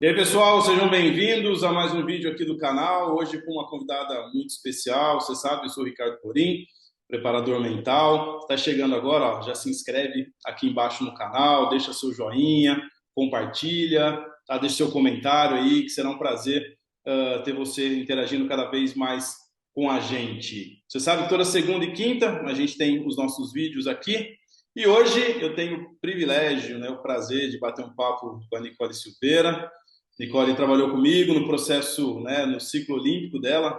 E aí, pessoal, sejam bem-vindos a mais um vídeo aqui do canal. Hoje com uma convidada muito especial. Você sabe, eu sou o Ricardo Porim, preparador mental. Está chegando agora, ó, já se inscreve aqui embaixo no canal, deixa seu joinha, compartilha, tá? Deixa seu comentário aí, que será um prazer ter você interagindo cada vez mais com a gente. Você sabe que toda segunda e quinta a gente tem os nossos vídeos aqui. E hoje eu tenho o privilégio, né, o prazer de bater um papo com a Nicole Silveira. Nicole trabalhou comigo no processo, né, no ciclo olímpico dela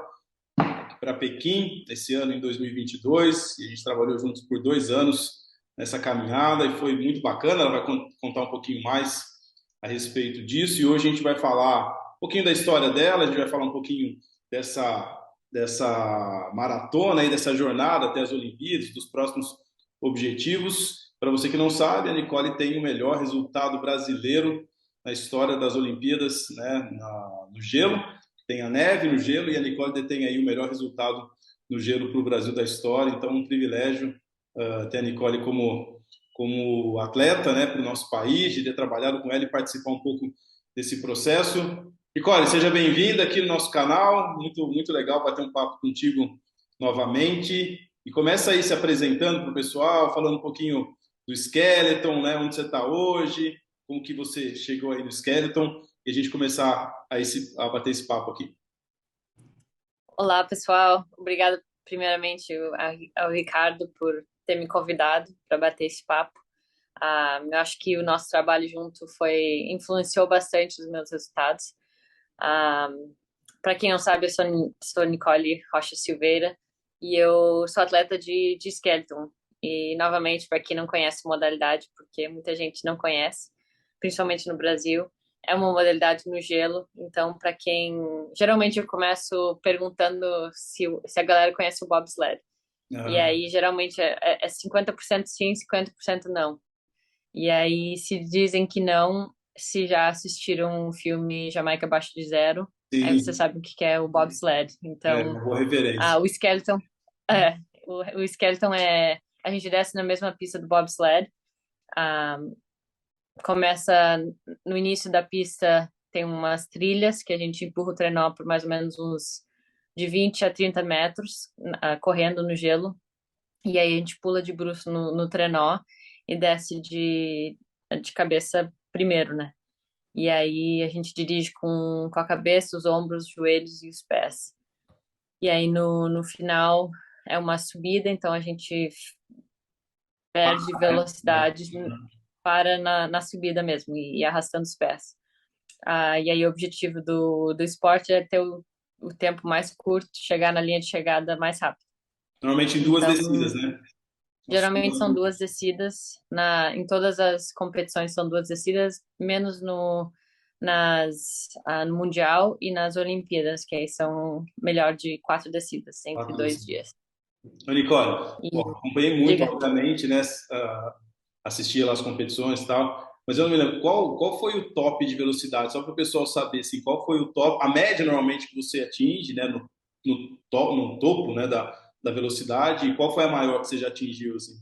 para Pequim, esse ano em 2022, e a gente trabalhou juntos por 2 anos nessa caminhada e foi muito bacana. Ela vai contar um pouquinho mais a respeito disso e hoje a gente vai falar um pouquinho da história dela, a gente vai falar um pouquinho dessa maratona e dessa jornada até as Olimpíadas, dos próximos objetivos. Para você que não sabe, a Nicole tem o melhor resultado brasileiro na história das Olimpíadas, né, no gelo. Tem a neve no gelo e a Nicole detém aí o melhor resultado no gelo para o Brasil da história. Então, um privilégio ter a Nicole como atleta, né, para o nosso país, de ter trabalhado com ela e participar um pouco desse processo. Nicole, seja bem-vinda aqui no nosso canal. Muito, muito legal bater um papo contigo novamente. E começa aí se apresentando para o pessoal, falando um pouquinho do Skeleton, né, onde você está hoje, como que você chegou aí no Skeleton e a gente começar a bater esse papo aqui. Olá, pessoal. Obrigada, primeiramente, ao Ricardo por ter me convidado para bater esse papo. Eu acho que o nosso trabalho junto influenciou bastante os meus resultados. Ah, para quem não sabe, sou Nicole Rocha Silveira e eu sou atleta de skeleton. E, novamente, para quem não conhece a modalidade, porque muita gente não conhece, principalmente no Brasil, é uma modalidade no gelo. Então, para quem. Geralmente eu começo perguntando se a galera conhece o bobsled. E Ah, aí, geralmente, é 50% sim, 50% não. E aí, se dizem que não, se já assistiram o filme Jamaica Abaixo de Zero, aí você sim, sabe o que que é o bobsled. é Então, uma boa referência. o skeleton é, o skeleton é a gente desce na mesma pista do bobsled. Ah, começa no início da pista, tem umas trilhas que a gente empurra o trenó por mais ou menos uns de 20 a 30 metros, correndo no gelo. E aí a gente pula de bruço no trenó e desce de cabeça primeiro, né? E aí a gente dirige com a cabeça, os ombros, os joelhos e os pés. E aí no final é uma subida, então a gente perde velocidade para na subida mesmo e arrastando os pés. E aí o objetivo do esporte é ter o tempo mais curto, chegar na linha de chegada mais rápido. Normalmente em duas descidas, Então, né? geralmente são duas descidas, em todas as competições são duas descidas, menos no Mundial e nas Olimpíadas, que aí são melhor de quatro descidas entre Quatro dois descidas. dias. Ô, Nicole, E bom, acompanhei muito, diga. obviamente, né? Assistia lá as competições e tal. Mas eu não me lembro, qual foi o top de velocidade? Só para o pessoal saber, assim, qual foi o top, a média normalmente que você atinge, né? No topo, né? Da velocidade, e qual foi a maior que você já atingiu, assim?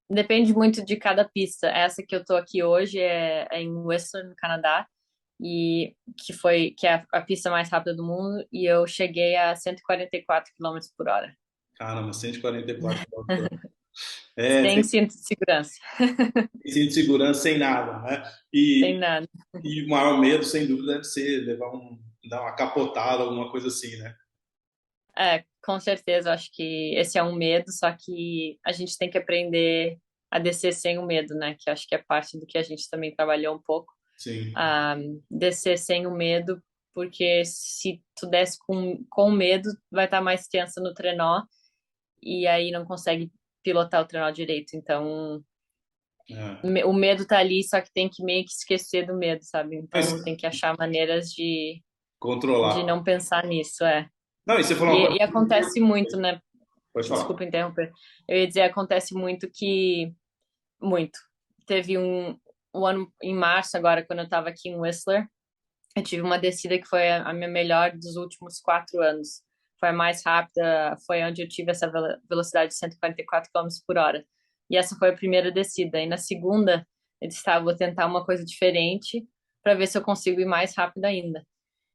Depende muito de cada pista. Essa que eu tô aqui hoje é em Whistler, no Canadá, e que é a pista mais rápida do mundo, e eu cheguei a 144 quilômetros por hora. Caramba, 144 km. É, Sem cinto de segurança. sem cinto de segurança, sem nada, né? Sem E, nada. e o maior medo, sem dúvida, deve ser dar uma capotada, alguma coisa assim, né? Com certeza, eu acho que esse é um medo, só que a gente tem que aprender a descer sem o medo, né? Que acho que é parte do que a gente também trabalhou um pouco. Sim. Ah, descer sem o medo, porque se tu desce com medo, vai estar mais tensa no trenó e aí não consegue pilotar o trenó direito. Então, É. o medo tá ali, só que tem que meio que esquecer do medo, sabe? Mas Então, tem que achar maneiras de controlar. não pensar nisso, é. Não, e você falou uma E coisa muito acontece muito, importante. né? Pode falar. Desculpa interromper. Eu ia dizer, acontece muito que. Muito. Teve um ano em março, agora, quando eu estava aqui em Whistler, eu tive uma descida que foi a minha melhor dos últimos 4 anos. Foi a mais rápida, foi onde eu tive essa velocidade de 144 quilômetros por hora. E essa foi a primeira descida. E na segunda, eu disse, tá, vou tentar uma coisa diferente. para ver se eu consigo ir mais rápido ainda.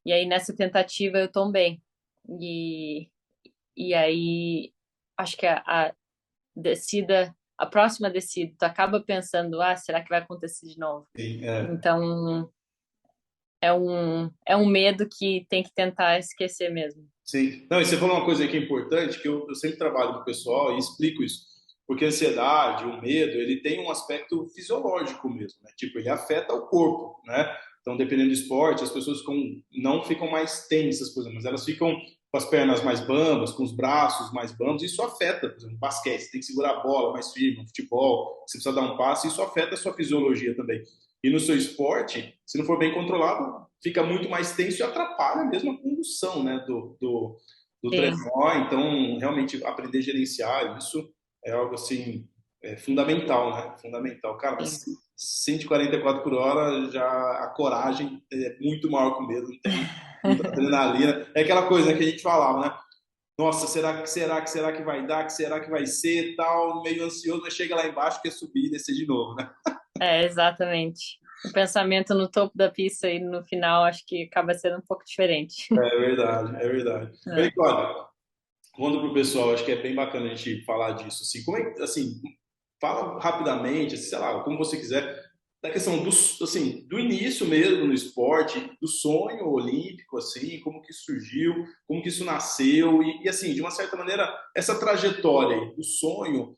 E aí nessa tentativa eu tombei. E, e aí acho que a descida, a próxima descida, tu acaba pensando, será que vai acontecer de novo? Sim, Então é um medo que tem que tentar esquecer mesmo. sim. Não, e você falou uma coisa aí que é importante, que eu sempre trabalho com o pessoal e explico isso. Porque a ansiedade, o medo, ele tem um aspecto fisiológico mesmo, né? Tipo, ele afeta o corpo, né? Então, dependendo do esporte, as pessoas não ficam mais tensas, por exemplo, mas elas ficam com as pernas mais bambas, com os braços mais bambos, isso afeta, por exemplo, no basquete, você tem que segurar a bola mais firme, no futebol, você precisa dar um passe, isso afeta a sua fisiologia também. E no seu esporte, se não for bem controlado, fica muito mais tenso e atrapalha mesmo a condução, né, do Sim, trenó. Então, realmente, aprender a gerenciar isso é algo, assim, fundamental, né? Fundamental. Cara, mas sim. 144 por hora, já a coragem é muito maior que o medo, não tem muita adrenalina. É aquela coisa, né, que a gente falava, né? Nossa, será que vai dar? Que será que vai ser? Tal, meio ansioso, mas chega lá embaixo, quer subir e descer de novo, né? Exatamente. O pensamento no topo da pista e no final acho que acaba sendo um pouco diferente. É verdade, é verdade. Bem, É. olha, conta pro pessoal, acho que é bem bacana a gente falar disso, assim, como é, assim, fala rapidamente, assim, sei lá, como você quiser, da questão do, assim, do início mesmo no esporte, do sonho olímpico, assim, como que surgiu, como que isso nasceu assim, de uma certa maneira, essa trajetória aí, do sonho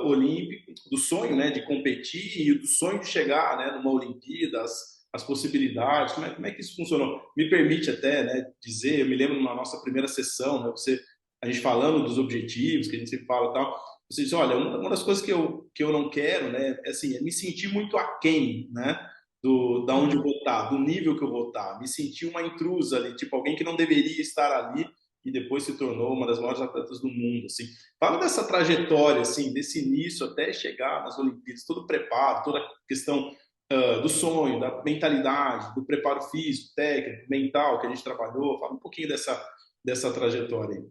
olímpico, do sonho, né, de competir e do sonho de chegar, né, numa Olimpíada, as possibilidades, como é que isso funcionou? Me permite até, né, dizer, eu me lembro na nossa primeira sessão, né, a gente falando dos objetivos, que a gente sempre fala e tal, você diz, olha, uma das coisas que eu não quero, né, é, assim, é me sentir muito aquém, né, da onde eu Uhum. vou estar, do nível que eu vou estar, me sentir uma intrusa ali, tipo alguém que não deveria estar ali e depois se tornou uma das maiores atletas do mundo, assim. Fala dessa trajetória, assim, desse início até chegar nas Olimpíadas, todo o preparo, toda a questão do sonho, da mentalidade, do preparo físico, técnico, mental que a gente trabalhou. Fala um pouquinho dessa trajetória aí.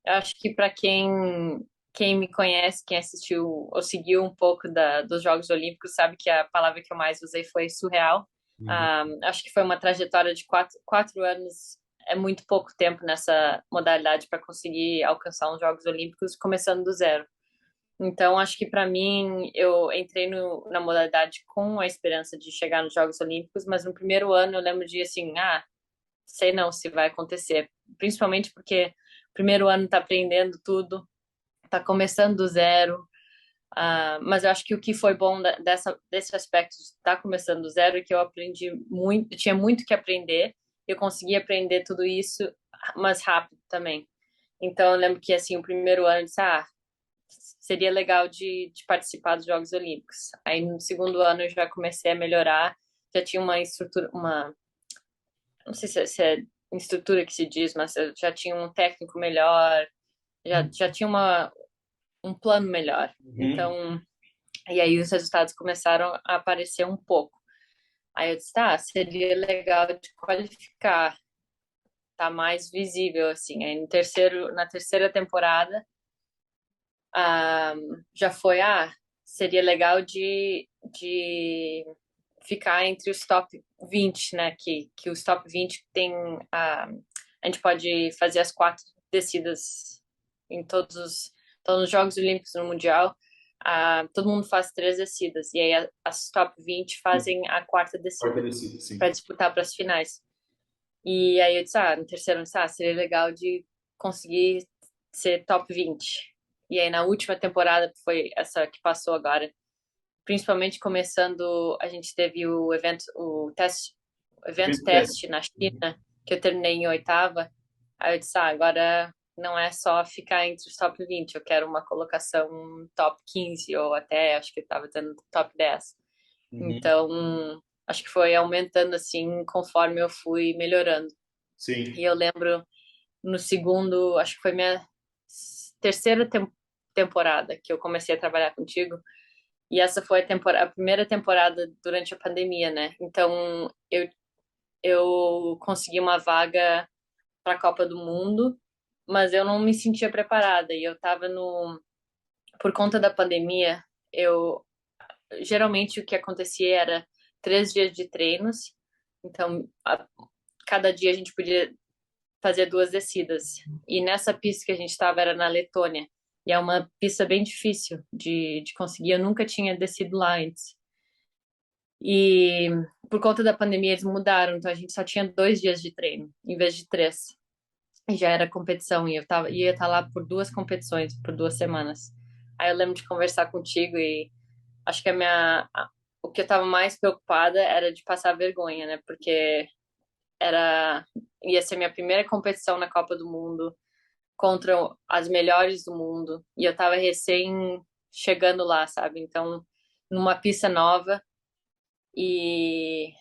Eu acho que para quem me conhece, quem assistiu ou seguiu um pouco dos Jogos Olímpicos, sabe que a palavra que eu mais usei foi surreal. Uhum. Acho que foi uma trajetória de quatro anos, é muito pouco tempo nessa modalidade para conseguir alcançar os Jogos Olímpicos, começando do zero. Então, acho que para mim, eu entrei na modalidade com a esperança de chegar nos Jogos Olímpicos, mas no primeiro ano eu lembro de assim, sei não se vai acontecer, principalmente porque o primeiro ano tá aprendendo tudo, tá começando do zero. Mas eu acho que o que foi bom desse aspecto de estar começando do zero é que eu aprendi muito, tinha muito que aprender, eu consegui aprender tudo isso, mas rápido também. Então eu lembro que assim, o primeiro ano eu disse, seria legal de participar dos Jogos Olímpicos. Aí no segundo ano eu já comecei a melhorar, já tinha uma estrutura, não sei se é estrutura que se diz, mas eu já tinha um técnico melhor, já tinha um plano melhor. Uhum. Então, e aí os resultados começaram a aparecer um pouco. Aí eu disse, seria legal de qualificar, tá mais visível, assim. Aí na terceira temporada, ah, já foi, seria legal de ficar entre os top 20, né? Que os top 20 tem, a gente pode fazer as quatro descidas em todos os Jogos Olímpicos no Mundial. Todo mundo faz três descidas, e aí as top 20 fazem a quarta Quarta descida descida, sim. para disputar para as finais. E aí eu disse, no terceiro ano, seria legal de conseguir ser top 20. E aí na última temporada, que foi essa que passou agora, principalmente começando, a gente teve o evento Evento teste. teste na China, que eu terminei em oitava. Aí eu disse, agora não é só ficar entre os top 20, eu quero uma colocação top 15, ou até, acho que eu estava dando top 10. Uhum. Então, acho que foi aumentando assim conforme eu fui melhorando. E Sim. eu lembro no segundo, acho que foi minha terceira temporada que eu comecei a trabalhar contigo. E essa foi a primeira temporada durante a pandemia, né? Então eu consegui uma vaga para a Copa do Mundo, mas eu não me sentia preparada. E eu estava por conta da pandemia, eu geralmente o que acontecia era 3 dias de treinos. Então, cada dia a gente podia fazer 2 descidas. E nessa pista que a gente estava era na Letônia. E é uma pista bem difícil de conseguir. Eu nunca tinha descido lá antes. E por conta da pandemia eles mudaram. Então a gente só tinha 2 dias de treino, em vez de 3. E já era competição. E ia estar lá por 2 competições, por 2 semanas. Aí eu lembro de conversar contigo e acho que o que eu estava mais preocupada era de passar vergonha, né? Porque ia ser minha primeira competição na Copa do Mundo contra as melhores do mundo e eu tava recém chegando lá, sabe? Então, numa pista nova e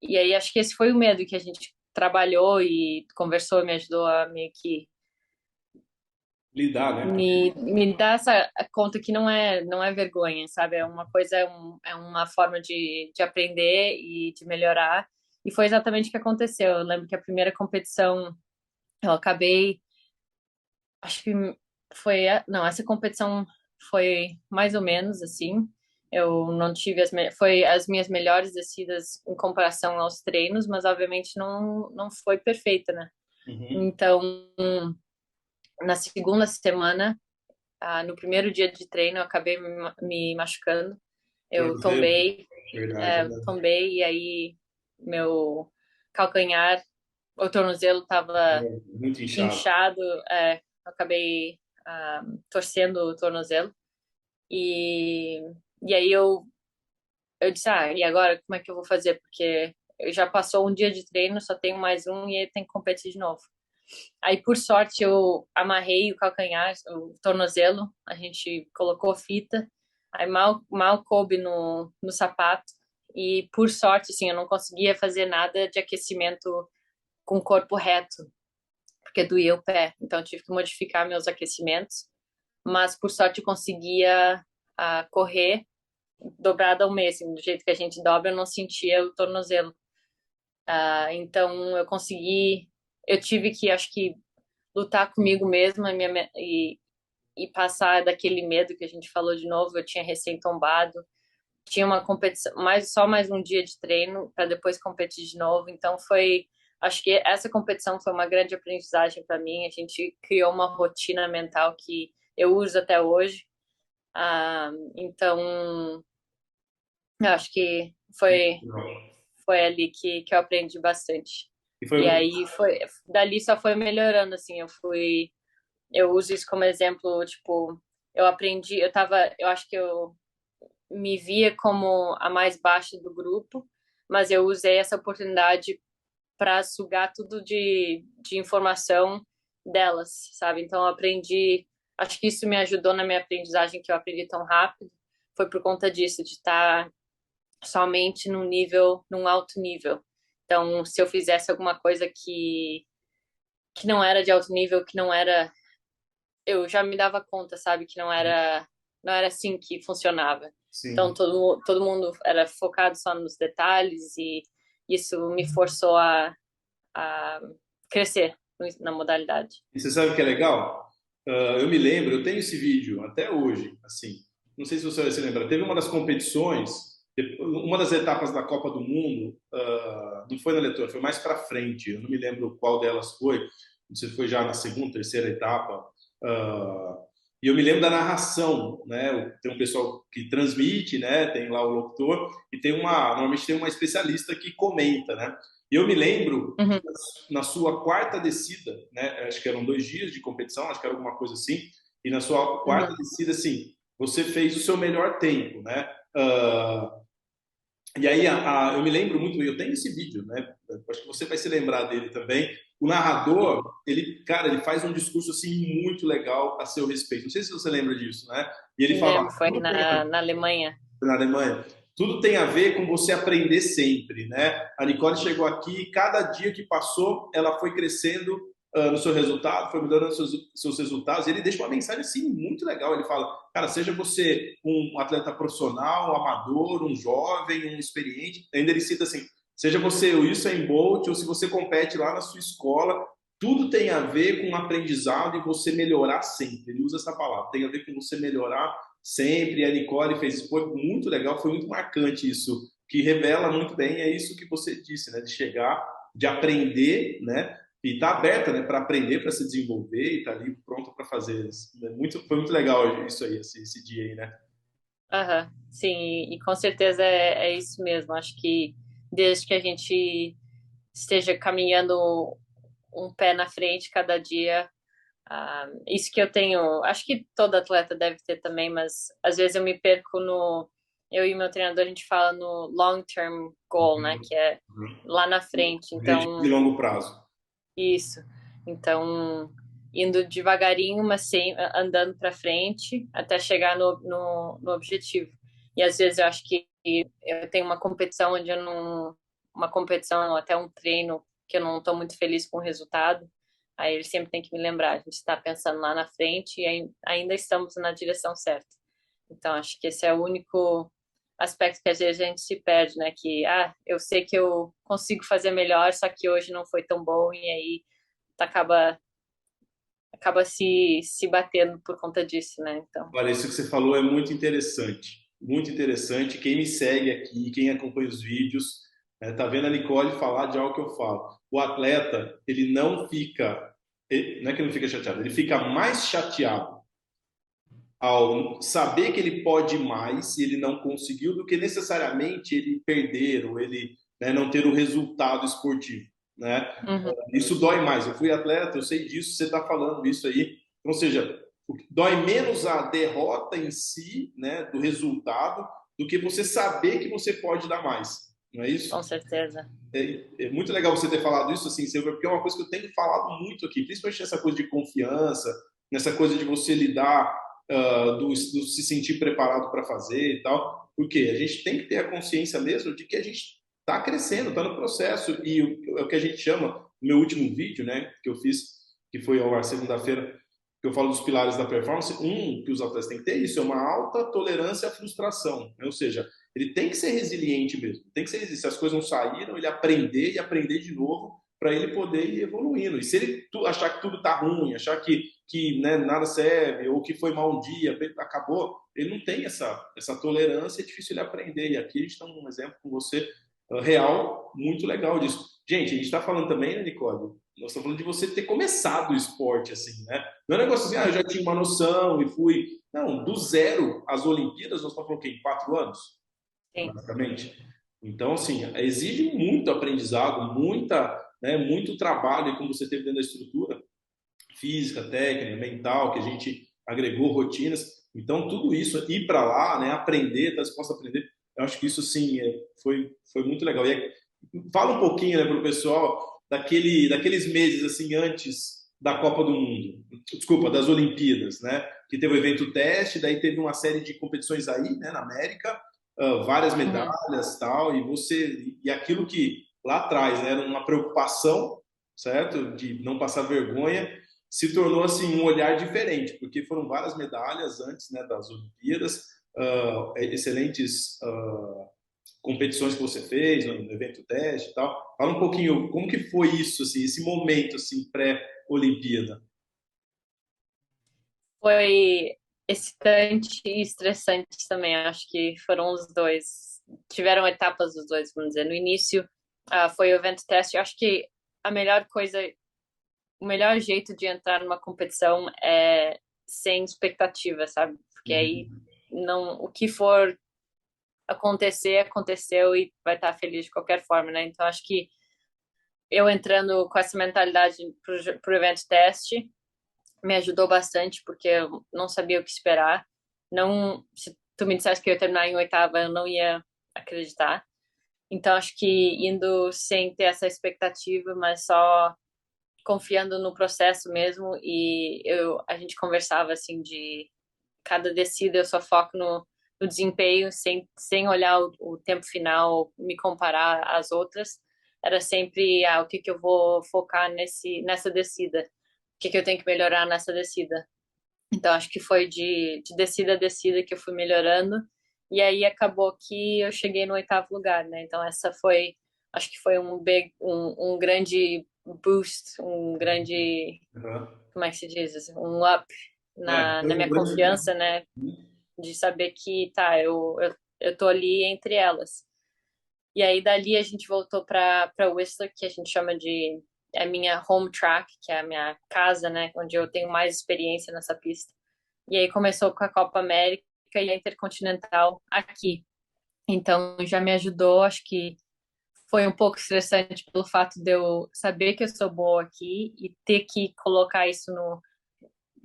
aí acho que esse foi o medo que a gente trabalhou e conversou, me ajudou a meio que Lidar, né? me dar essa conta que não é vergonha, sabe? É uma coisa, é uma forma de aprender e de melhorar. E foi exatamente o que aconteceu. Eu lembro que a primeira competição eu acabei, acho que não, essa competição foi mais ou menos assim. Eu não tive foi as minhas melhores descidas em comparação aos treinos, mas obviamente não foi perfeita, né? Uhum. Então, na segunda semana, no primeiro dia de treino, eu acabei me machucando. Eu Tornozelo. Verdade, tombei e aí meu calcanhar, o tornozelo estava muito inchado. inchado, eu acabei torcendo o tornozelo e aí eu disse, e agora como é que eu vou fazer? Porque eu já passou um dia de treino, só tenho mais um e aí tem que competir de novo. Aí, por sorte, eu amarrei o calcanhar, o tornozelo, a gente colocou fita, aí mal coube no sapato, e por sorte, assim, eu não conseguia fazer nada de aquecimento com o corpo reto, porque doía o pé, então eu tive que modificar meus aquecimentos, mas por sorte eu conseguia correr dobrado ao mesmo, do jeito que a gente dobra, eu não sentia o tornozelo. Então eu tive que, acho que, lutar comigo mesma e passar daquele medo que a gente falou de novo. Eu tinha recém tombado, tinha uma competição, só mais um dia de treino para depois competir de novo. Então acho que essa competição foi uma grande aprendizagem para mim. A gente criou uma rotina mental que eu uso até hoje. Então, eu acho que foi ali que eu aprendi bastante. E foi E aí dali só foi melhorando, assim, eu uso isso como exemplo, tipo, eu aprendi, eu acho que eu me via como a mais baixa do grupo, mas eu usei essa oportunidade para sugar tudo de informação delas, sabe? Então eu aprendi, acho que isso me ajudou na minha aprendizagem, que eu aprendi tão rápido, foi por conta disso, de estar somente num alto nível. Então, se eu fizesse alguma coisa que não era de alto nível, que não era, eu já me dava conta, sabe, que não era assim que funcionava. Então, sim. todo mundo era focado só nos detalhes e isso me forçou a crescer na modalidade. E você sabe o que é legal? Eu me lembro, eu tenho esse vídeo até hoje, assim. Não sei se você se lembra. Teve uma das competições, uma das etapas da Copa do Mundo, não foi na Letônia, foi mais para frente. Eu não me lembro qual delas foi. Não sei se foi já na segunda, terceira etapa. E eu me lembro da narração, né? Tem um pessoal que transmite, né? Tem lá o locutor e normalmente tem uma especialista que comenta, né? E eu me lembro Uhum, na sua quarta descida, né? Acho que eram 2 dias de competição, acho que era alguma coisa assim. E na sua quarta uhum, descida, assim, você fez o seu melhor tempo, né? E aí eu me lembro muito, eu tenho esse vídeo, né? Acho que você vai se lembrar dele também. O narrador, cara, ele faz um discurso assim muito legal a seu respeito. Não sei se você lembra disso, né? E ele fala, lembro, foi na Alemanha. na Alemanha, tudo tem a ver com você aprender sempre, né? A Nicole chegou aqui e cada dia que passou, ela foi crescendo no seu resultado, foi melhorando seus resultados. E ele deixa uma mensagem assim muito legal. Ele fala, cara, seja você um atleta profissional, um amador, um jovem, um experiente. Ainda ele cita assim, seja você o Usain Bolt ou se você compete lá na sua escola, tudo tem a ver com aprendizado e você melhorar sempre. Ele usa essa palavra, tem a ver com você melhorar sempre. A Nicole fez isso, foi muito legal, foi muito marcante isso que revela muito bem é isso que você disse, né? De chegar, de aprender, né? E tá aberta, né? Para aprender, para se desenvolver e tá ali pronta para fazer. Foi muito legal isso aí, esse dia aí, né? Aham, sim, e com certeza é isso mesmo. Acho que desde que a gente esteja caminhando um pé na frente cada dia, isso que eu tenho, acho que todo atleta deve ter também, mas às vezes eu me perco no, eu e meu treinador a gente fala no long term goal, né, Uhum. que é Uhum. lá na frente. Objetivo de Então, longo prazo. isso. Então, indo devagarinho, mas sem, andando para frente até chegar no objetivo. E às vezes eu acho que eu tenho uma competição onde eu não. Uma competição, até um treino que eu não estou muito feliz com o resultado. Aí ele sempre tem que me lembrar: a gente está pensando lá na frente e ainda estamos na direção certa. Então, acho que esse é o único aspecto que às vezes a gente se perde, né? Que, eu sei que eu consigo fazer melhor, só que hoje não foi tão bom, e aí acaba se batendo por conta disso, né? Então, Olha, isso que você falou é muito interessante. Muito interessante. Quem me segue aqui, quem acompanha os vídeos, tá vendo a Nicole falar de algo que eu falo. O atleta, ele não fica, não é que ele não fica chateado, ele fica mais chateado ao saber que ele pode mais e ele não conseguiu do que necessariamente ele perder ou ele, né, não ter o resultado esportivo, né? uhum, Isso dói mais. Eu fui atleta, eu sei disso, você está falando isso aí. Ou seja, dói menos a derrota em si, né, do resultado, do que você saber que você pode dar mais. Não é com isso? certeza. É muito legal você ter falado isso, assim, Silvia, porque é uma coisa que eu tenho falado muito aqui, principalmente nessa coisa de confiança, nessa coisa de você lidar, do se sentir preparado para fazer e tal. Porque a gente tem que ter a consciência mesmo de que a gente está crescendo, está no processo. E é o que a gente chama, no meu último vídeo, né, que eu fiz, que foi ao ar segunda-feira, que eu falo dos pilares da performance, que os atletas têm que ter isso, é uma alta tolerância à frustração. Né? Ou seja, ele tem que ser resiliente mesmo. Tem que ser resiliente. Se as coisas não saíram, ele aprender e aprender de novo para ele poder ir evoluindo. E se ele achar que tudo está ruim, achar que né, nada serve, ou que foi mal um dia, acabou, ele não tem essa tolerância, é difícil ele aprender. E aqui a gente tem um exemplo com você real, muito legal disso. Gente, a gente está falando também, né, Nicole? Nós estamos falando de você ter começado o esporte, assim, né? Não é um negócio assim, eu já tinha uma noção e fui. Não, do zero às Olimpíadas, nós estamos falando o quê? Em 4 anos? Sim. Basicamente. Então, assim, exige muito aprendizado, muito trabalho, como você teve dentro da estrutura física, técnica, mental, que a gente agregou rotinas. Então, tudo isso, ir para lá, né, aprender, estar disposto a aprender, eu acho que isso, sim, foi muito legal. Fala um pouquinho, né, para o pessoal daqueles meses, assim, antes da Copa do Mundo, desculpa, das Olimpíadas, né, que teve o evento teste, daí teve uma série de competições aí, né, na América, várias Uhum. medalhas, tal, e aquilo que lá atrás, né, era uma preocupação, certo, de não passar vergonha, se tornou assim um olhar diferente, porque foram várias medalhas antes, né, das Olimpíadas, excelentes competições que você fez no evento teste e tal. Fala um pouquinho como que foi isso, assim, esse momento assim pré-Olimpíada. Foi excitante e estressante também. Acho que foram os dois. Tiveram etapas dos dois, vamos dizer. No início, foi o evento teste. Eu acho que a melhor coisa, o melhor jeito de entrar numa competição é sem expectativa, sabe? Porque aí Uhum. não, o que for acontecer, aconteceu e vai estar feliz de qualquer forma, né? Então acho que eu entrando com essa mentalidade pro evento teste me ajudou bastante porque eu não sabia o que esperar. Não, se tu me dissesse que eu ia terminar em oitava, eu não ia acreditar. Então acho que indo sem ter essa expectativa, mas só confiando no processo mesmo, e a gente conversava assim de cada descida eu só foco no desempenho sem olhar o tempo final, me comparar às outras. Era sempre o que eu vou focar nessa descida, o que eu tenho que melhorar nessa descida. Então acho que foi de descida a descida que eu fui melhorando, e aí acabou que eu cheguei no oitavo lugar, né? Então essa foi, acho que foi um grande boost, um grande, Uhum. como é que se diz, assim, um up na Foi um minha grande. confiança, né? De saber que, tá, eu tô ali entre elas. E aí dali a gente voltou para Whistler, que a gente chama de é a minha home track, que é a minha casa, né, onde eu tenho mais experiência nessa pista. E aí começou com a Copa América e a Intercontinental aqui. Então já me ajudou, acho que foi um pouco estressante pelo fato de eu saber que eu sou boa aqui e ter que colocar isso no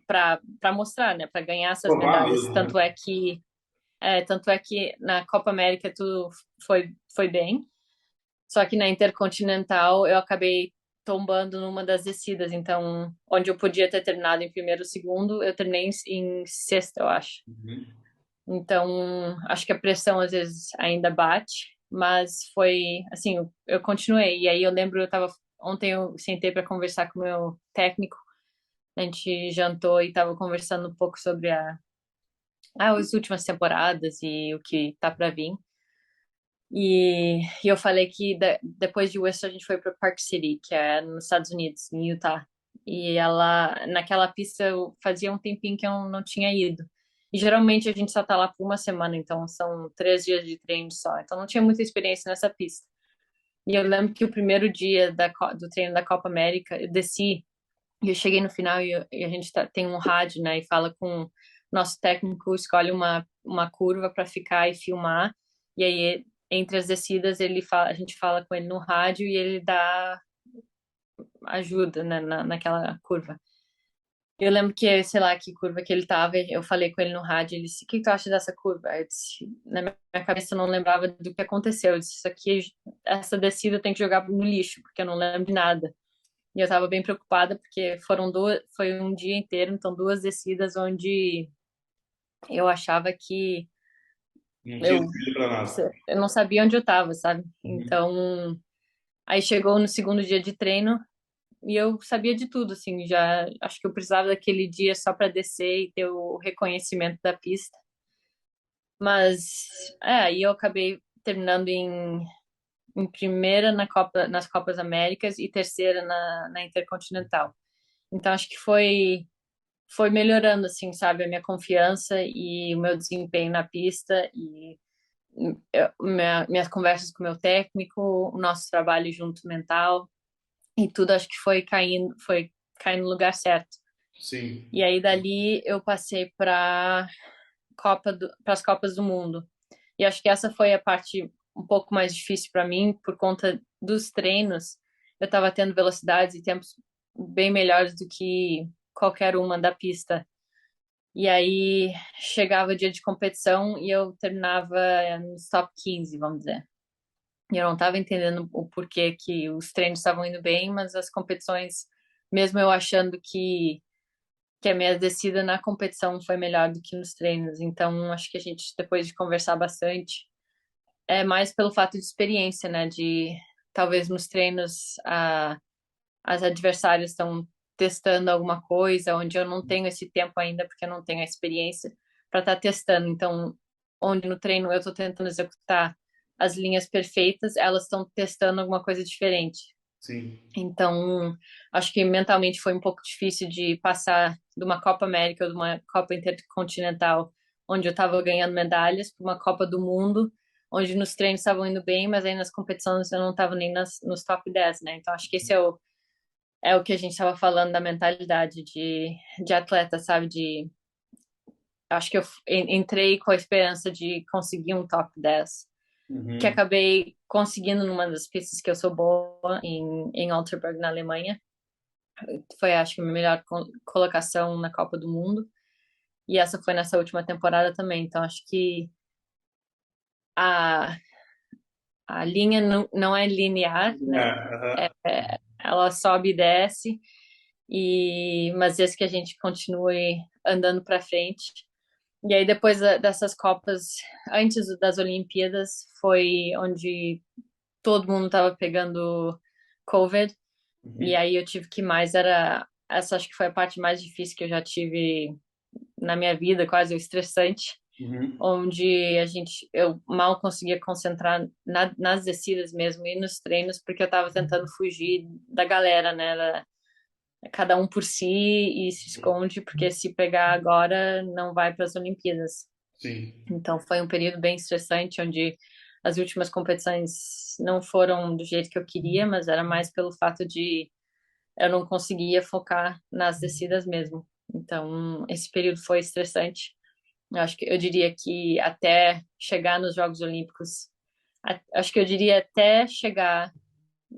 para mostrar, né, para ganhar essas Formar medalhas. mesmo, né? Tanto é que na Copa América tudo foi bem, só que na Intercontinental eu acabei tombando numa das descidas, então onde eu podia ter terminado em primeiro ou segundo, eu terminei em sexto, eu acho. Uhum. Então, acho que a pressão às vezes ainda bate, mas foi assim, eu continuei. E aí eu lembro, ontem eu sentei para conversar com o meu técnico, a gente jantou e estava conversando um pouco sobre as últimas temporadas e o que tá para vir. E eu falei que depois de West a gente foi para Park City, que é nos Estados Unidos, em Utah. E naquela pista, fazia um tempinho que eu não tinha ido. E geralmente a gente só tá lá por uma semana, então são 3 dias de treino só. Então não tinha muita experiência nessa pista. E eu lembro que o primeiro dia do treino da Copa América, eu desci e eu cheguei no final e a gente tem um rádio, né? E fala com o nosso técnico, escolhe uma curva para ficar e filmar. E aí, entre as descidas, a gente fala com ele no rádio e ele dá ajuda, né, naquela curva. Eu lembro que, sei lá, que curva que ele tava, eu falei com ele no rádio, ele disse, o que tu acha dessa curva? Eu disse, na minha cabeça eu não lembrava do que aconteceu. Eu disse, essa descida eu tenho que jogar no lixo, porque eu não lembro de nada. E eu estava bem preocupada porque foi um dia inteiro, então 2 descidas onde eu achava que Não tinha eu, servido para nada. eu não sabia onde eu estava, sabe? Uhum. Então, aí chegou no segundo dia de treino e eu sabia de tudo, assim, já acho que eu precisava daquele dia só para descer e ter o reconhecimento da pista. Mas, aí eu acabei terminando em primeira nas Copas Américas e terceira na Intercontinental. Então, acho que foi melhorando, assim, sabe, a minha confiança e o meu desempenho na pista e minhas conversas com o meu técnico, o nosso trabalho junto mental e tudo acho que foi caindo no lugar certo. Sim. E aí dali eu passei para as Copas do Mundo. E acho que essa foi a parte um pouco mais difícil para mim por conta dos treinos. Eu estava tendo velocidades e tempos bem melhores do que qualquer uma da pista. E aí chegava o dia de competição e eu terminava nos top 15, vamos dizer. E eu não estava entendendo o porquê que os treinos estavam indo bem, mas as competições, mesmo eu achando que a minha descida na competição foi melhor do que nos treinos. Então, acho que a gente, depois de conversar bastante, é mais pelo fato de experiência, né? De talvez nos treinos as adversárias estão testando alguma coisa, onde eu não tenho esse tempo ainda, porque eu não tenho a experiência para estar testando. Então, onde no treino eu estou tentando executar as linhas perfeitas, elas estão testando alguma coisa diferente. Sim. Então, acho que mentalmente foi um pouco difícil de passar de uma Copa América ou de uma Copa Intercontinental, onde eu estava ganhando medalhas, para uma Copa do Mundo, onde nos treinos estavam indo bem, mas aí nas competições eu não estava nem nos top 10, né? Então, acho que esse é o que a gente estava falando da mentalidade de atleta, sabe? Acho que eu entrei com a esperança de conseguir um top 10 que Uhum. acabei conseguindo numa das pistas que eu sou boa, em Altenburg, na Alemanha. Foi, acho que, a minha melhor colocação na Copa do Mundo. E essa foi nessa última temporada também. Então, acho que a, a linha não é linear, É, né? aham. Ela sobe e desce, mas desde que a gente continue andando para frente. E aí, depois dessas Copas, antes das Olimpíadas, foi onde todo mundo estava pegando COVID. E Uhum. aí eu tive que mais era essa acho que foi a parte mais difícil que eu já tive na minha vida, quase o estressante, Uhum. onde eu mal conseguia concentrar nas descidas mesmo e nos treinos porque eu estava tentando fugir da galera, né? Cada um por si e se esconde porque se pegar agora não vai para as Olimpíadas. Sim. Então foi um período bem estressante onde as últimas competições não foram do jeito que eu queria, mas era mais pelo fato de eu não conseguia focar nas descidas mesmo. Então, esse período foi estressante. Eu acho que eu diria que até chegar nos Jogos Olímpicos, acho que eu diria até chegar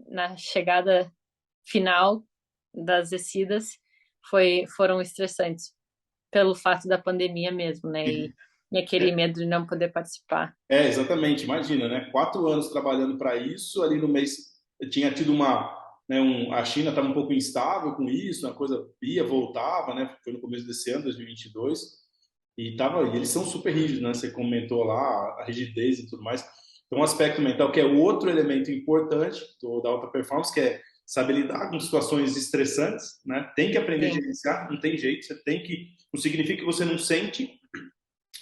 na chegada final das descidas foram estressantes pelo fato da pandemia mesmo, né? E aquele É, medo de não poder participar. exatamente. Imagina, né? 4 anos trabalhando para isso, ali no mês tinha tido a China estava um pouco instável com isso, a coisa ia, voltava, né? Foi no começo desse ano, 2022, e eles são super rígidos, né? Você comentou lá a rigidez e tudo mais. Então, o aspecto mental, que é outro elemento importante da alta performance, que é saber lidar com situações estressantes, né? Tem que aprender a Sim, gerenciar, não tem jeito, você tem que. Não significa que você não sente,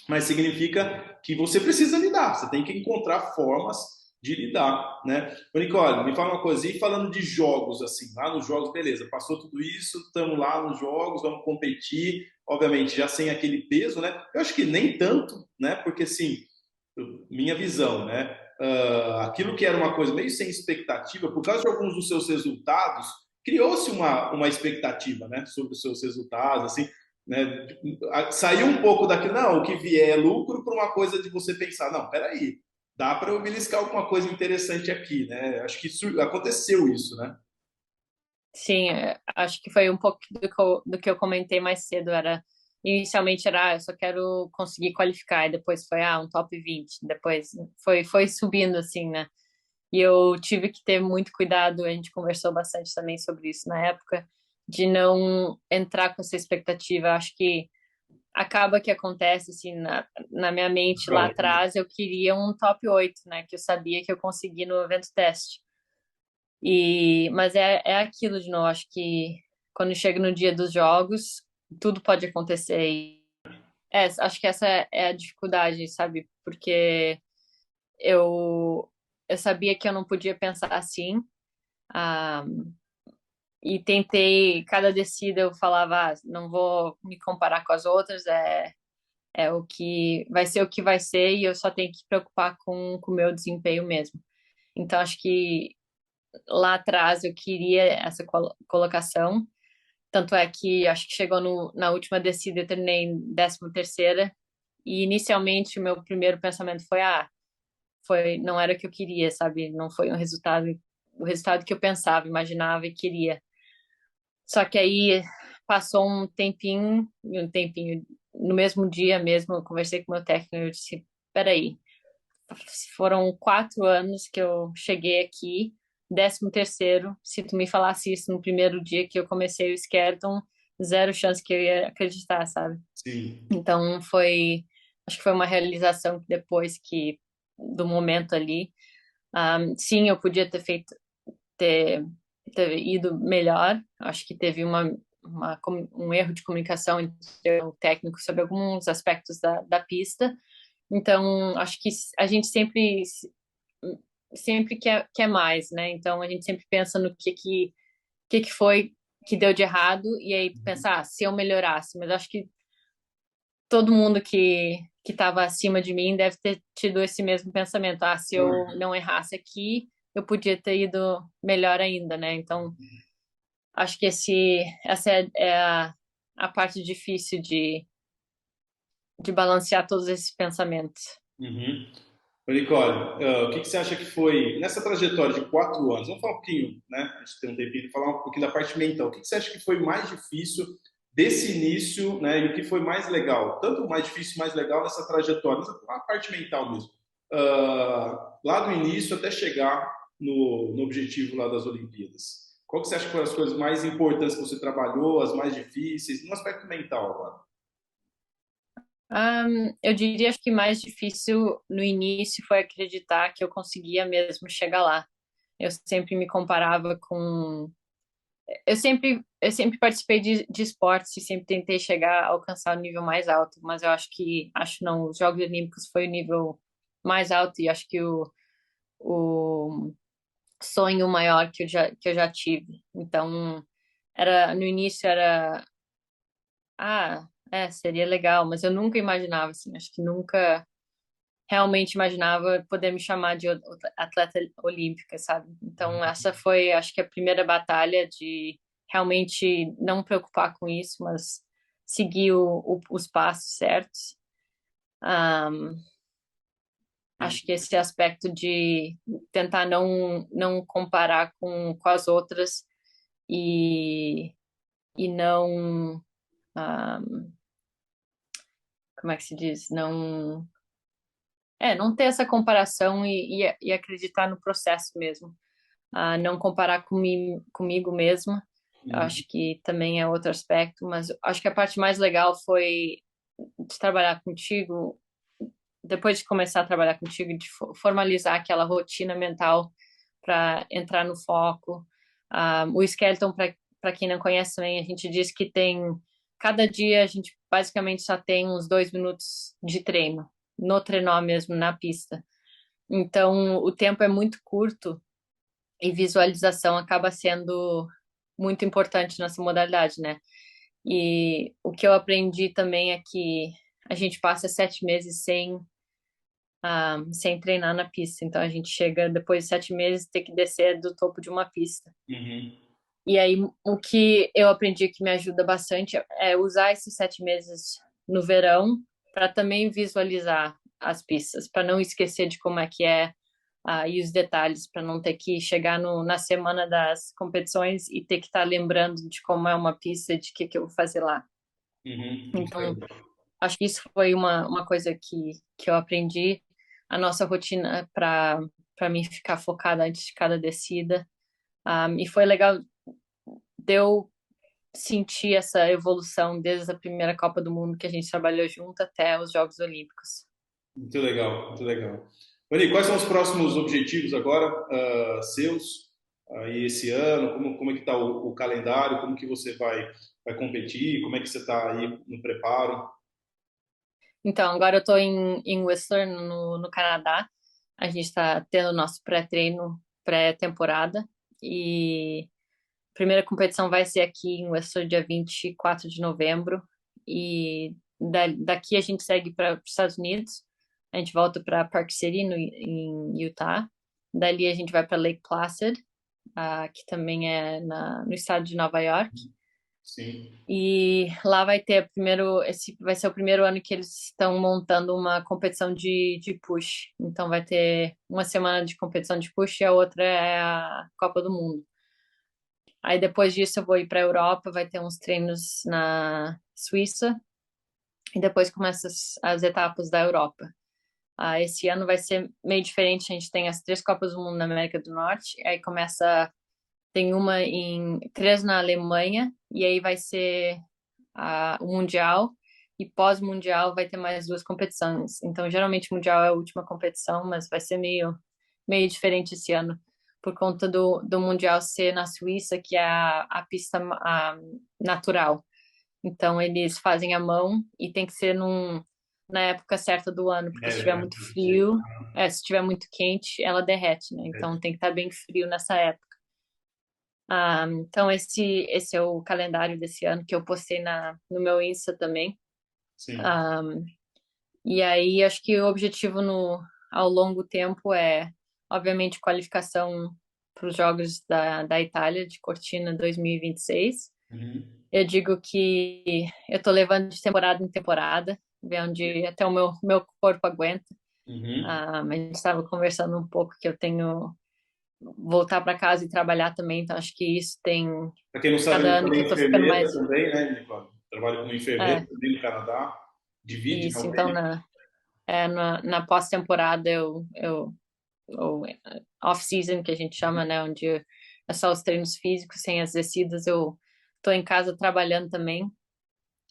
mas significa que você precisa lidar, você tem que encontrar formas de lidar, né? Ô, Nicole, me fala uma coisa, e falando de jogos, assim, lá nos jogos, beleza, passou tudo isso, estamos lá nos jogos, vamos competir, obviamente já sem aquele peso, né? Eu acho que nem tanto, né? Porque, assim, minha visão, né? Aquilo que era uma coisa meio sem expectativa, por causa de alguns dos seus resultados, criou-se uma expectativa, né? Sobre os seus resultados, assim, né? Saiu um pouco daquilo, não, o que vier é lucro, para uma coisa de você pensar, não, peraí, dá para eu beliscar alguma coisa interessante aqui, né? Acho que aconteceu isso, né? sim, acho que foi um pouco do que eu comentei mais cedo, inicialmente era, eu só quero conseguir qualificar, e depois foi, um top 20 depois foi subindo, assim, né? E eu tive que ter muito cuidado, a gente conversou bastante também sobre isso na época, de não entrar com essa expectativa. Acho que acaba que acontece, assim, na minha mente lá atrás, eu queria um top 8, né? Que eu sabia que eu consegui no evento teste. Mas é aquilo de novo, acho que quando chega no dia dos jogos, tudo pode acontecer. Acho que essa é a dificuldade, sabe? Porque eu, eu sabia que eu não podia pensar assim. Ah, e tentei, cada descida eu falava, não vou me comparar com as outras, é o que vai ser o que vai ser e eu só tenho que me preocupar com o meu desempenho mesmo. Então, acho que lá atrás eu queria essa colocação, tanto é que acho que chegou na última descida eu terminei em 13ª e inicialmente o meu primeiro pensamento não era o que eu queria, sabe? Não foi o resultado que eu pensava, imaginava e queria. Só que aí passou um tempinho, no mesmo dia mesmo, eu conversei com o meu técnico e eu disse, peraí, foram 4 anos que eu cheguei aqui, 13º, se tu me falasse isso no primeiro dia que eu comecei o Skeleton, zero chance que eu ia acreditar, sabe? Sim. Então acho que foi uma realização que depois do momento ali, sim, eu podia ter, ter ido melhor. Acho que teve um erro de comunicação entre o técnico sobre alguns aspectos da pista. Então, acho que a gente sempre quer mais, né? Então, a gente sempre pensa no que foi que deu de errado e aí pensar, se eu melhorasse. Mas acho que todo mundo que estava acima de mim deve ter tido esse mesmo pensamento. Se eu não errasse aqui, eu podia ter ido melhor ainda, né? Então, acho que essa é a parte difícil de balancear todos esses pensamentos. Uhum. Ô, Nicole, o que você acha que foi, nessa trajetória de 4 anos, vamos falar um pouquinho, né? A gente tem um tempinho de falar um pouquinho da parte mental. O que você acha que foi mais difícil desse início, né? E o que foi mais legal? Tanto o mais difícil e mais legal nessa trajetória, a parte mental mesmo. Lá do início até chegar no objetivo lá das Olimpíadas. Qual que você acha que foram as coisas mais importantes que você trabalhou, as mais difíceis, no aspecto mental agora? Eu diria acho que mais difícil no início foi acreditar que eu conseguia mesmo chegar lá. Eu sempre me comparava com. Eu sempre participei de esportes e sempre tentei chegar a alcançar o nível mais alto, mas eu acho não, os Jogos Olímpicos foi o nível mais alto e acho que o sonho maior que eu já tive. Então, no início seria legal, mas eu nunca imaginava, assim, acho que nunca. realmente imaginava poder me chamar de atleta olímpica, sabe? Então, essa foi, acho que, a primeira batalha de realmente não me preocupar com isso, mas seguir os passos certos. Um, Acho que esse aspecto de tentar não comparar com as outras e, e não, como é que se diz? Não ter essa comparação e acreditar no processo mesmo. Não comparar comigo mesma. Eu Uhum. acho que também é outro aspecto, mas acho que a parte mais legal foi de trabalhar contigo, depois de começar a trabalhar contigo, de formalizar aquela rotina mental para entrar no foco. O Skeleton, para quem não conhece também, a gente diz que cada dia a gente basicamente só tem uns 2 minutos de treino, no trenó mesmo, na pista. Então, o tempo é muito curto e visualização acaba sendo muito importante nessa modalidade, né? E o que eu aprendi também é que a gente passa 7 meses sem treinar na pista. Então a gente chega depois de 7 meses ter que descer do topo de uma pista. Uhum. E aí o que eu aprendi que me ajuda bastante é usar esses 7 meses no verão para também visualizar as pistas, para não esquecer de como é que é e os detalhes, para não ter que chegar na semana das competições e ter que estar lembrando de como é uma pista, de que eu vou fazer lá. Uhum. Isso Então, aí. acho que isso foi uma coisa que eu aprendi. A nossa rotina para mim ficar focada antes de cada descida. E foi legal de eu sentir essa evolução desde a primeira Copa do Mundo que a gente trabalhou junto até os Jogos Olímpicos. Muito legal, muito legal. Rony, quais são os próximos objetivos agora, seus, aí esse ano? Como é que está o calendário? Como que você vai competir? Como é que você está aí no preparo? Então, agora eu estou em Whistler, no Canadá. A gente está tendo o nosso pré-treino, pré-temporada. E a primeira competição vai ser aqui em Whistler, dia 24 de novembro. E daqui a gente segue para os Estados Unidos. A gente volta para Park City, em Utah. Dali a gente vai para Lake Placid, que também é no estado de Nova York. Sim. E lá esse vai ser o primeiro ano que eles estão montando uma competição de push. Então vai ter uma semana de competição de push e a outra é a Copa do Mundo. Aí depois disso eu vou ir para a Europa, vai ter uns treinos na Suíça e depois começa as etapas da Europa. Esse ano vai ser meio diferente, a gente tem as 3 Copas do Mundo na América do Norte, aí tem três na Alemanha, e aí vai ser o Mundial, e pós-Mundial vai ter mais 2 competições. Então, geralmente, o Mundial é a última competição, mas vai ser meio diferente esse ano, por conta do Mundial ser na Suíça, que é a pista natural. Então, eles fazem à mão e tem que ser na época certa do ano, porque se estiver muito frio, se estiver muito quente, ela derrete, né? Então, tem que estar bem frio nessa época. Então, esse é o calendário desse ano que eu postei no meu Insta também. Sim. Ah, e aí, acho que o objetivo ao longo tempo é, obviamente, qualificação para os Jogos da Itália de Cortina 2026. Uhum. Eu digo que eu estou levando de temporada em temporada, ver onde até o meu corpo aguenta. Uhum. A gente estava conversando um pouco que eu tenho voltar para casa e trabalhar também, então acho que isso tem Para quem não sabe, cada ele ano que também eu é tô ficando enfermeira mais. também, né, Nicole? Trabalha como enfermeira É, também no Canadá. Divide isso. Então, realmente. na pós-temporada, ou off-season, que a gente chama, né, onde é só os treinos físicos, sem as descidas, eu tô em casa trabalhando também.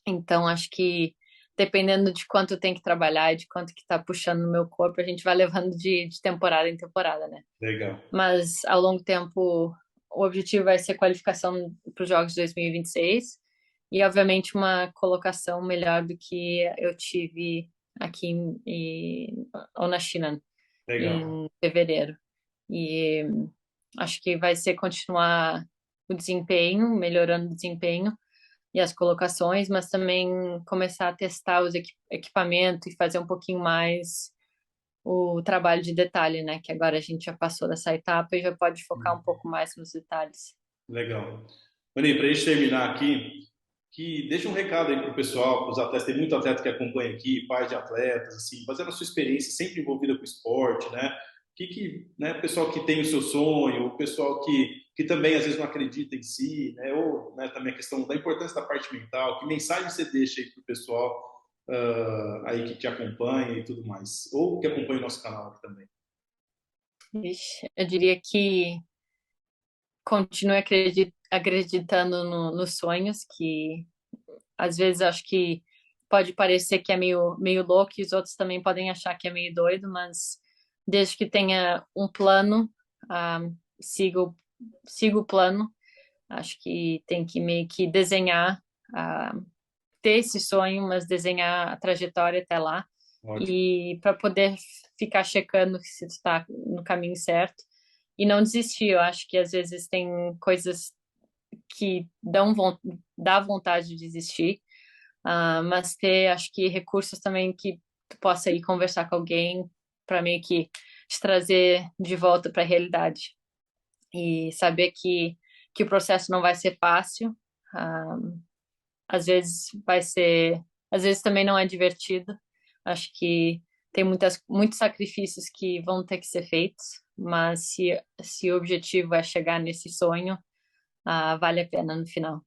Então, acho que dependendo de quanto tem que trabalhar e de quanto que tá puxando no meu corpo, a gente vai levando de temporada em temporada, né? Legal. Mas ao longo tempo, o objetivo vai ser qualificação para os Jogos de 2026 e, obviamente, uma colocação melhor do que eu tive aqui ou na China Legal. em fevereiro. E acho que vai ser continuar o desempenho, melhorando o desempenho e as colocações, mas também começar a testar os equipamentos e fazer um pouquinho mais o trabalho de detalhe, né? Que agora a gente já passou dessa etapa e já pode focar um pouco mais nos detalhes. Legal. Mani, para a gente terminar aqui, que deixa um recado aí para o pessoal, para os atletas. Tem muito atleta que acompanha aqui, pais de atletas, assim, fazendo a sua experiência, sempre envolvida com o esporte, né? Né, o pessoal que tem o seu sonho, o pessoal que também às vezes não acredita em si, né? Ou né, também a questão da importância da parte mental, que mensagem você deixa aí para o pessoal aí que te acompanha e tudo mais, ou que acompanha o nosso canal aqui também. Ixi, eu diria que continue acreditando nos sonhos, que às vezes acho que pode parecer que é meio louco e os outros também podem achar que é meio doido, mas desde que tenha um plano, siga o plano. Acho que tem que meio que desenhar, ter esse sonho, mas desenhar a trajetória até lá. Ótimo. E para poder ficar checando se está no caminho certo e não desistir. Eu acho que às vezes tem coisas que dá vontade de desistir, mas ter, acho que, recursos também que tu possa ir conversar com alguém para meio que te trazer de volta para a realidade. E saber que o processo não vai ser fácil, às vezes vai ser, às vezes também não é divertido. Acho que tem muitos sacrifícios que vão ter que ser feitos, mas se o objetivo é chegar nesse sonho, vale a pena no final.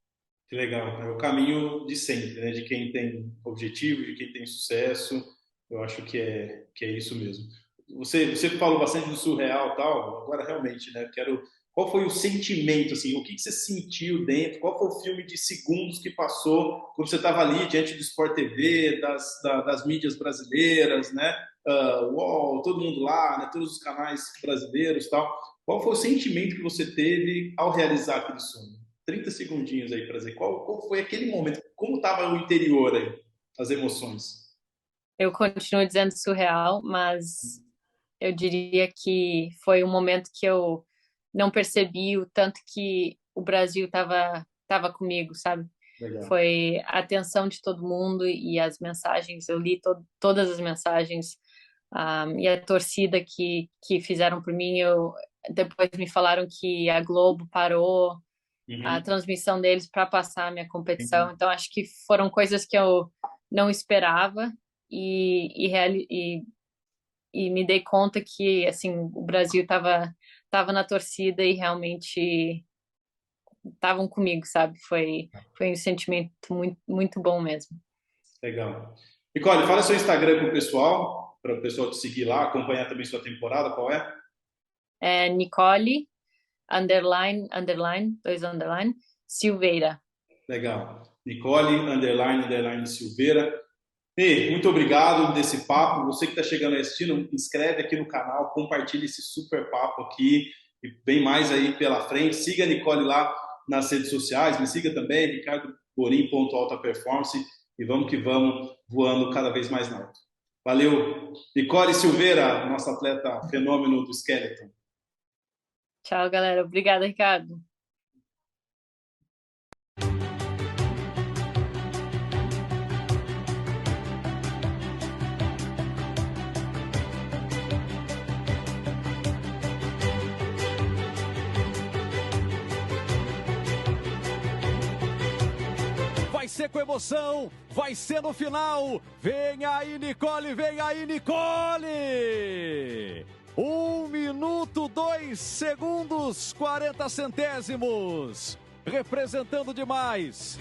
Que legal. É o caminho de sempre, né? De quem tem objetivo, de quem tem sucesso. Eu acho que é isso mesmo. Você falou bastante do surreal e tal. Agora, realmente, né? Qual foi o sentimento, assim? O que você sentiu dentro? Qual foi o filme de segundos que passou quando você estava ali diante do Sport TV, das mídias brasileiras, né? UOL, todo mundo lá, né? Todos os canais brasileiros e tal. Qual foi o sentimento que você teve ao realizar aquele sonho? 30 segundinhos aí para dizer qual foi aquele momento, como estava o interior aí, as emoções. Eu continuo dizendo surreal, mas eu diria que foi um momento que eu não percebi o tanto que o Brasil tava comigo, sabe? Legal. Foi a atenção de todo mundo e as mensagens, eu li todas as mensagens, e a torcida que fizeram por mim. Depois me falaram que a Globo parou a Uhum. transmissão deles para passar a minha competição. Uhum. Então, acho que foram coisas que eu não esperava e me dei conta que, assim, o Brasil tava na torcida e realmente estavam comigo, sabe? Foi um sentimento muito, muito bom mesmo. Legal. Nicole, fala seu Instagram para o pessoal te seguir lá, acompanhar também sua temporada, qual é? É Nicole, underline, 2 underline, Silveira. Legal. Nicole, underline, Silveira. Ei, muito obrigado desse papo. Você que está chegando aí assistindo, inscreve aqui no canal, compartilha esse super papo aqui e vem mais aí pela frente. Siga a Nicole lá nas redes sociais, me siga também, ricardoborim.altaperformance e vamos que vamos, voando cada vez mais alto. Valeu. Nicole Silveira, nossa atleta fenômeno do Skeleton. Tchau, galera. Obrigada, Ricardo. Vai ser com emoção, vai ser no final. Vem aí, Nicole, vem aí, Nicole! 1 minuto, 2 segundos, 40 centésimos. Representando demais.